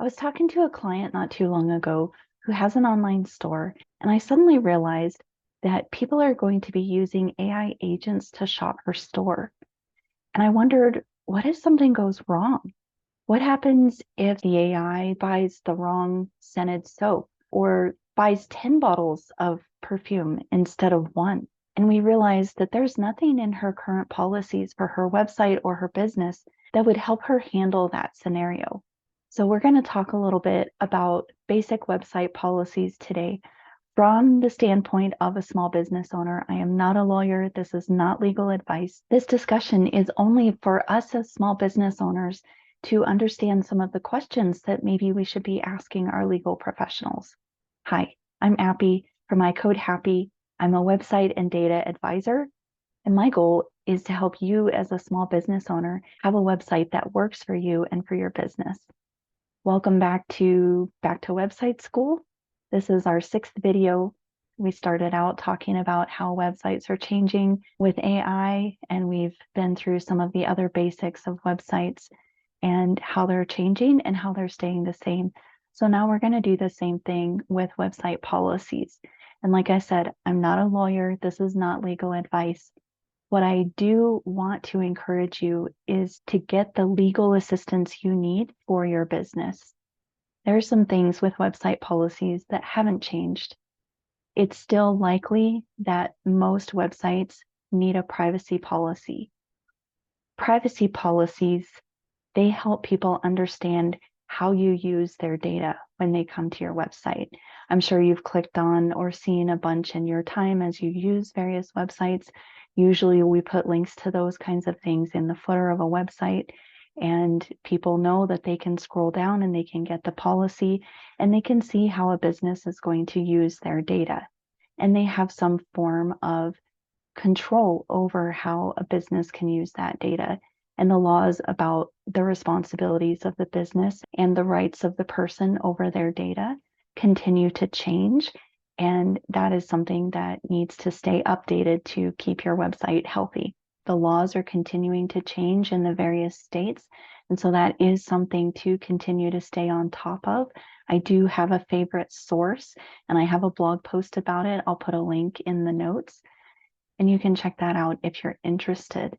I was talking to a client not too long ago who has an online store, and I suddenly realized that people are going to be using AI agents to shop her store. And I wondered, what if something goes wrong? What happens if the AI buys the wrong scented soap or buys 10 bottles of perfume instead of one? And we realized that there's nothing in her current policies for her website or her business that would help her handle that scenario. So we're going to talk a little bit about basic website policies today from the standpoint of a small business owner. I am not a lawyer. This is not legal advice. This discussion is only for us as small business owners to understand some of the questions that maybe we should be asking our legal professionals. Hi, I'm Appy from iCodeHappy. I'm a website and data advisor, and my goal is to help you as a small business owner have a website that works for you and for your business. Welcome back to Website School. This is our 6th video. We started out talking about how websites are changing with AI, and we've been through some of the other basics of websites and how they're changing and how they're staying the same. So now we're going to do the same thing with website policies. And like I said, I'm not a lawyer. This is not legal advice. What I do want to encourage you is to get the legal assistance you need for your business. There are some things with website policies that haven't changed. It's still likely that most websites need a privacy policy. Privacy policies, they help people understand how you use their data when they come to your website. I'm sure you've clicked on or seen a bunch in your time as you use various websites. Usually we put links to those kinds of things in the footer of a website, and people know that they can scroll down and they can get the policy and they can see how a business is going to use their data. And they have some form of control over how a business can use that data. And the laws about the responsibilities of the business and the rights of the person over their data continue to change. And that is something that needs to stay updated to keep your website healthy. The laws are continuing to change in the various states. And so that is something to continue to stay on top of. I do have a favorite source, and I have a blog post about it. I'll put a link in the notes, and you can check that out if you're interested.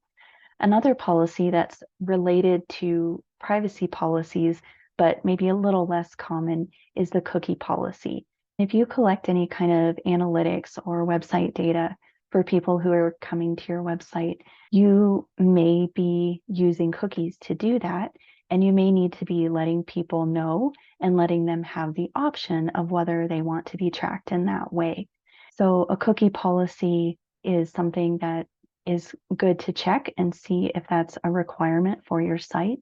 Another policy that's related to privacy policies, but maybe a little less common, is the cookie policy. If you collect any kind of analytics or website data for people who are coming to your website, you may be using cookies to do that, and you may need to be letting people know and letting them have the option of whether they want to be tracked in that way. So a cookie policy is something that is good to check and see if that's a requirement for your site,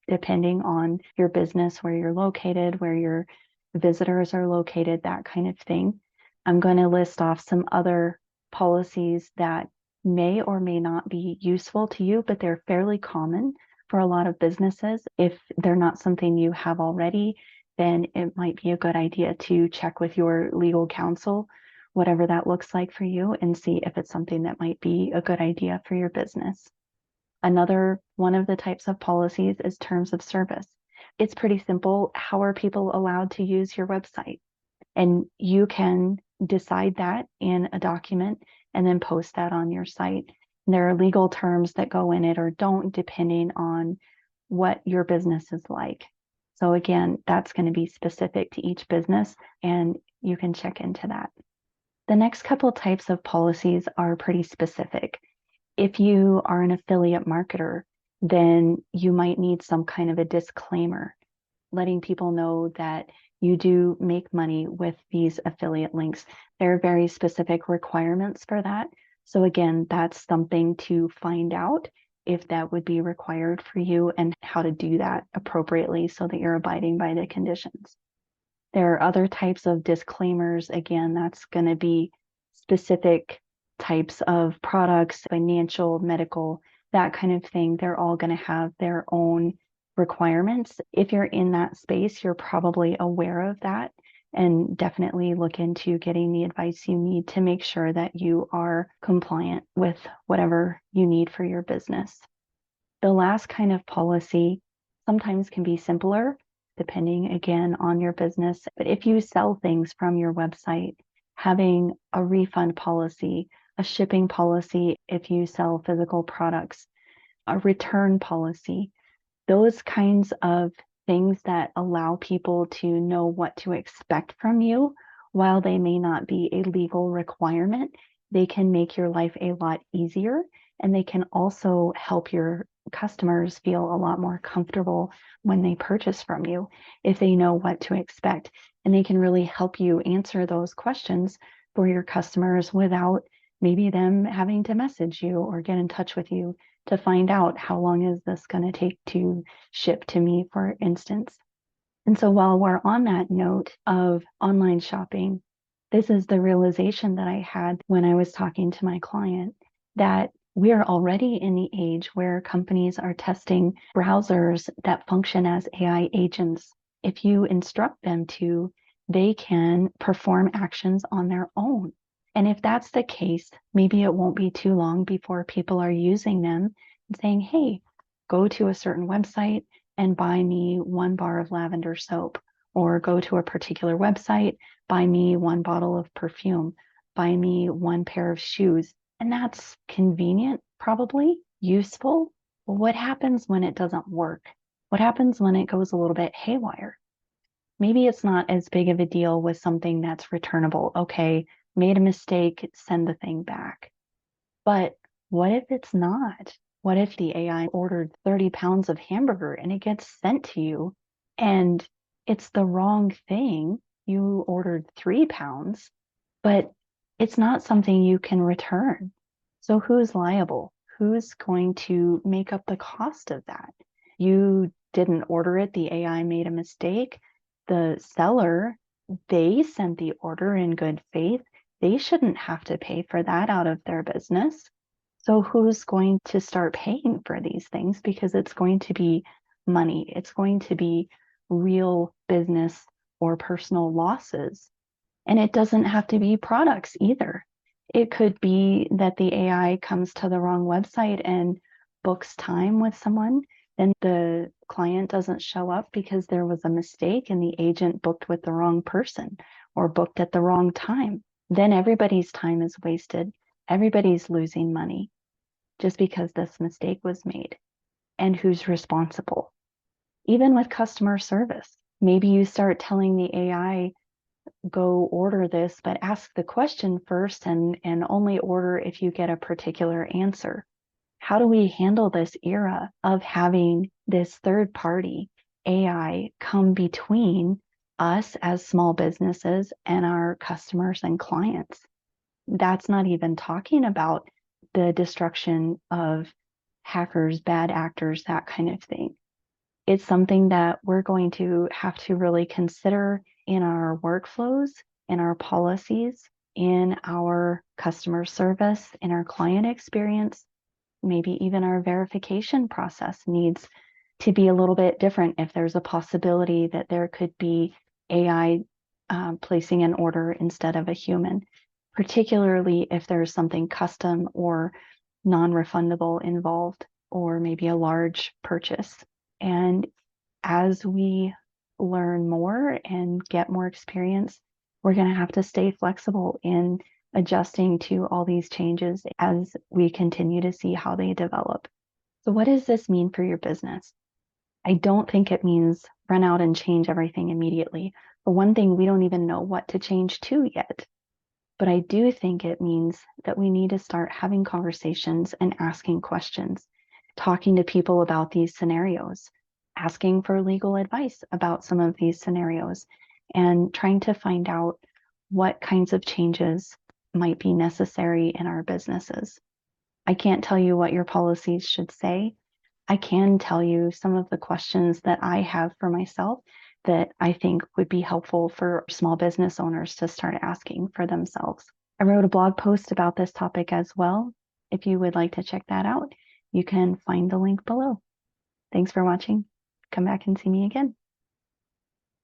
depending on your business, where you're located, where your visitors are located, that kind of thing. I'm going to list off some other policies that may or may not be useful to you, but they're fairly common for a lot of businesses. If they're not something you have already, then it might be a good idea to check with your legal counsel, whatever that looks like for you, and see if it's something that might be a good idea for your business. Another one of the types of policies is terms of service. It's pretty simple. How are people allowed to use your website? And you can decide that in a document and then post that on your site. And there are legal terms that go in it or don't, depending on what your business is like. So again, that's going to be specific to each business, and you can check into that. The next couple types of policies are pretty specific. If you are an affiliate marketer, then you might need some kind of a disclaimer, letting people know that you do make money with these affiliate links. There are very specific requirements for that. So again, that's something to find out if that would be required for you and how to do that appropriately so that you're abiding by the conditions. There are other types of disclaimers. Again, that's going to be specific types of products, financial, medical, that kind of thing. They're all going to have their own requirements. If you're in that space, you're probably aware of that, and definitely look into getting the advice you need to make sure that you are compliant with whatever you need for your business. The last kind of policy sometimes can be simpler. depending again on your business. But if you sell things from your website, having a refund policy, a shipping policy if you sell physical products, a return policy, those kinds of things that allow people to know what to expect from you, while they may not be a legal requirement, they can make your life a lot easier, and they can also help your customers feel a lot more comfortable when they purchase from you if they know what to expect. And they can really help you answer those questions for your customers without maybe them having to message you or get in touch with you to find out how long is this going to take to ship to me, for instance. And so while we're on that note of online shopping, this is the realization that I had when I was talking to my client, that we are already in the age where companies are testing browsers that function as AI agents. If you instruct them to, they can perform actions on their own. And if that's the case, maybe it won't be too long before people are using them and saying, hey, go to a certain website and buy me 1 bar of lavender soap, or go to a particular website, buy me 1 bottle of perfume, buy me 1 pair of shoes. And that's convenient, probably useful. But what happens when it doesn't work? What happens when it goes a little bit haywire? Maybe it's not as big of a deal with something that's returnable. Okay, made a mistake, send the thing back. But what if it's not? What if the AI ordered 30 pounds of hamburger and it gets sent to you and it's the wrong thing? You ordered 3 pounds, but it's not something you can return. So who's liable? Who's going to make up the cost of that? You didn't order it, the AI made a mistake. The seller, they sent the order in good faith. They shouldn't have to pay for that out of their business. So who's going to start paying for these things? Because it's going to be money. It's going to be real business or personal losses. And it doesn't have to be products either. It could be that the AI comes to the wrong website and books time with someone. Then the client doesn't show up because there was a mistake and the agent booked with the wrong person or booked at the wrong time. Then everybody's time is wasted. Everybody's losing money just because this mistake was made. And who's responsible? Even with customer service, maybe you start telling the AI, go order this, but ask the question first and only order if you get a particular answer. How do we handle this era of having this third party AI come between us as small businesses and our customers and clients? That's not even talking about the destruction of hackers, bad actors, that kind of thing. It's something that we're going to have to really consider in our workflows, in our policies, in our customer service, in our client experience. Maybe even our verification process needs to be a little bit different if there's a possibility that there could be AI placing an order instead of a human, particularly if there's something custom or non-refundable involved, or maybe a large purchase. And as we learn more and get more experience, we're going to have to stay flexible in adjusting to all these changes as we continue to see how they develop. So what does this mean for your business? I don't think it means run out and change everything immediately. For one thing, we don't even know what to change to yet. But I do think it means that we need to start having conversations and asking questions, talking to people about these scenarios, asking for legal advice about some of these scenarios, and trying to find out what kinds of changes might be necessary in our businesses. I can't tell you what your policies should say. I can tell you some of the questions that I have for myself that I think would be helpful for small business owners to start asking for themselves. I wrote a blog post about this topic as well. If you would like to check that out, you can find the link below. Thanks for watching. Come back and see me again.